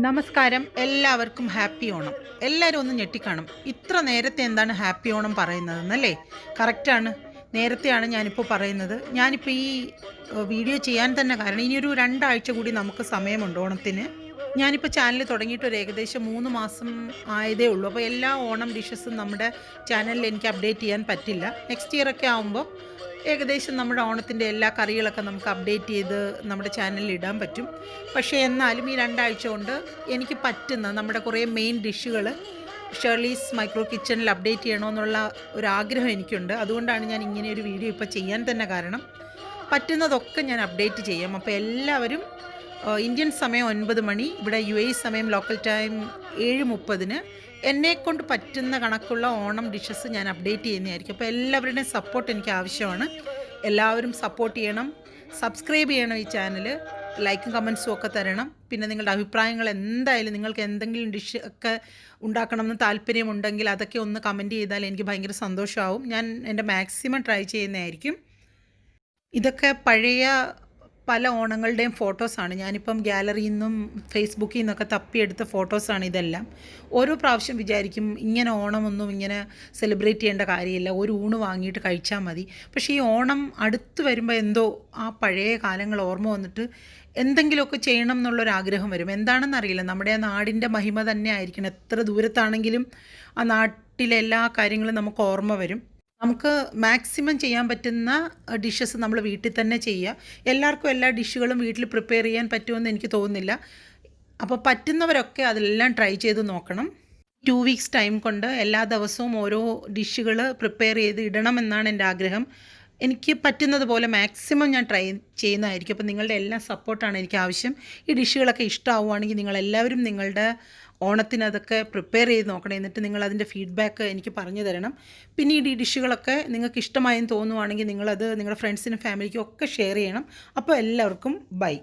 നമസ്കാരം, എല്ലാവർക്കും ഹാപ്പി ഓണം. എല്ലാവരും ഒന്ന് ഞെട്ടിക്കാണും, ഇത്ര നേരത്തെ എന്താണ് ഹാപ്പി ഓണം പറയുന്നതെന്നല്ലേ? കറക്റ്റാണ്, നേരത്തെയാണ് ഞാനിപ്പോൾ പറയുന്നത്. ഞാനിപ്പോൾ ഈ വീഡിയോ ചെയ്യാൻ തന്നെ കാരണം ഇനിയൊരു 2 ആഴ്ച കൂടി നമുക്ക് സമയമുണ്ട് ഓണത്തിന്. ഞാനിപ്പോൾ ചാനൽ തുടങ്ങിയിട്ട് ഒരു ഏകദേശം 3 മാസം ആയതേ ഉള്ളൂ. അപ്പോൾ എല്ലാ ഓണം ഡിഷസും നമ്മുടെ ചാനലിൽ എനിക്ക് അപ്ഡേറ്റ് ചെയ്യാൻ പറ്റില്ല. നെക്സ്റ്റ് ഇയർ ഒക്കെ ആകുമ്പോൾ ഏകദേശം നമ്മുടെ ഓണത്തിൻ്റെ എല്ലാ കറികളൊക്കെ നമുക്ക് അപ്ഡേറ്റ് ചെയ്ത് നമ്മുടെ ചാനലിൽ ഇടാൻ പറ്റും. പക്ഷേ എന്നാലും ഈ 2 ആഴ്ച കൊണ്ട് എനിക്ക് പറ്റുന്ന നമ്മുടെ കുറേ മെയിൻ ഡിഷുകൾ ഷെർലീസ് മൈക്രോ കിച്ചണിൽ അപ്ഡേറ്റ് ചെയ്യണമെന്നുള്ള ഒരു ആഗ്രഹം എനിക്കുണ്ട്. അതുകൊണ്ടാണ് ഞാൻ ഇങ്ങനെ ഒരു വീഡിയോ ഇപ്പോൾ ചെയ്യാൻ തന്നെ കാരണം. പറ്റുന്നതൊക്കെ ഞാൻ അപ്ഡേറ്റ് ചെയ്യാം. അപ്പോൾ എല്ലാവരും ഇന്ത്യൻ സമയം 9 മണി, ഇവിടെ UAE സമയം ലോക്കൽ ടൈം 7:30 എന്നെക്കൊണ്ട് പറ്റുന്ന കണക്കുള്ള ഓണം ഡിഷസ് ഞാൻ അപ്ഡേറ്റ് ചെയ്യുന്നതായിരിക്കും. അപ്പോൾ എല്ലാവരുടെയും സപ്പോർട്ട് എനിക്ക് ആവശ്യമാണ്. എല്ലാവരും സപ്പോർട്ട് ചെയ്യണം, സബ്സ്ക്രൈബ് ചെയ്യണം ഈ ചാനൽ, ലൈക്കും കമൻസും ഒക്കെ തരണം. പിന്നെ നിങ്ങളുടെ അഭിപ്രായങ്ങൾ എന്തായാലും, നിങ്ങൾക്ക് എന്തെങ്കിലും ഡിഷ് ഒക്കെ ഉണ്ടാക്കണമെന്ന് താല്പര്യമുണ്ടെങ്കിൽ അതൊക്കെ ഒന്ന് കമൻറ്റ് ചെയ്താൽ എനിക്ക് ഭയങ്കര സന്തോഷമാവും. ഞാൻ എൻ്റെ മാക്സിമം ട്രൈ ചെയ്യുന്നതായിരിക്കും. ഇതൊക്കെ പഴയ പല ഓണങ്ങളുടെയും ഫോട്ടോസാണ്. ഞാനിപ്പം ഗാലറിയിൽ നിന്നും ഫേസ്ബുക്കിൽ നിന്നൊക്കെ തപ്പിയെടുത്ത ഫോട്ടോസാണ് ഇതെല്ലാം. ഓരോ പ്രാവശ്യം വിചാരിക്കും ഇങ്ങനെ ഓണമൊന്നും ഇങ്ങനെ സെലിബ്രേറ്റ് ചെയ്യേണ്ട കാര്യമില്ല, ഒരു ഊണ് വാങ്ങിയിട്ട് കഴിച്ചാൽ മതി. പക്ഷേ ഈ ഓണം അടുത്ത് വരുമ്പോൾ എന്തോ ആ പഴയ കാലങ്ങൾ ഓർമ്മ വന്നിട്ട് എന്തെങ്കിലുമൊക്കെ ചെയ്യണം എന്നുള്ളൊരാഗ്രഹം വരും. എന്താണെന്നറിയില്ല, നമ്മുടെ ആ നാടിൻ്റെ മഹിമ തന്നെ ആയിരിക്കണം. എത്ര ദൂരത്താണെങ്കിലും ആ നാട്ടിലെ എല്ലാ കാര്യങ്ങളും നമുക്ക് ഓർമ്മ വരും. നമുക്ക് മാക്സിമം ചെയ്യാൻ പറ്റുന്ന ഡിഷസ് നമ്മൾ വീട്ടിൽ തന്നെ ചെയ്യുക. എല്ലാവർക്കും എല്ലാ ഡിഷുകളും വീട്ടിൽ പ്രിപ്പയർ ചെയ്യാൻ പറ്റുമെന്ന് എനിക്ക് തോന്നുന്നില്ല. അപ്പോൾ പറ്റുന്നവരൊക്കെ അതെല്ലാം ട്രൈ ചെയ്ത് നോക്കണം. 2 വീക്സ് ടൈം കൊണ്ട് എല്ലാ ദിവസവും ഓരോ ഡിഷുകൾ പ്രിപ്പയർ ചെയ്ത് ഇടണമെന്നാണ് എൻ്റെ ആഗ്രഹം. എനിക്ക് പറ്റുന്നത് പോലെ മാക്സിമം ഞാൻ ട്രൈ ചെയ്യുന്നതായിരിക്കും. അപ്പോൾ നിങ്ങളുടെ എല്ലാ സപ്പോർട്ടാണ് എനിക്ക് ആവശ്യം. ഈ ഡിഷുകളൊക്കെ ഇഷ്ടമാവുകയാണെങ്കിൽ നിങ്ങളെല്ലാവരും നിങ്ങളുടെ ഓണത്തിന് അതൊക്കെ പ്രിപ്പയർ ചെയ്ത് നോക്കണം. എന്നിട്ട് നിങ്ങളതിൻ്റെ ഫീഡ്ബാക്ക് എനിക്ക് പറഞ്ഞു തരണം. പിന്നീട് ഈ ഡിഷുകളൊക്കെ നിങ്ങൾക്ക് ഇഷ്ടമായെന്ന് തോന്നുവാണെങ്കിൽ നിങ്ങളത് നിങ്ങളുടെ ഫ്രണ്ട്സിനും ഫാമിലിക്കും ഒക്കെ ഷെയർ ചെയ്യണം. അപ്പോൾ എല്ലാവർക്കും ബൈ.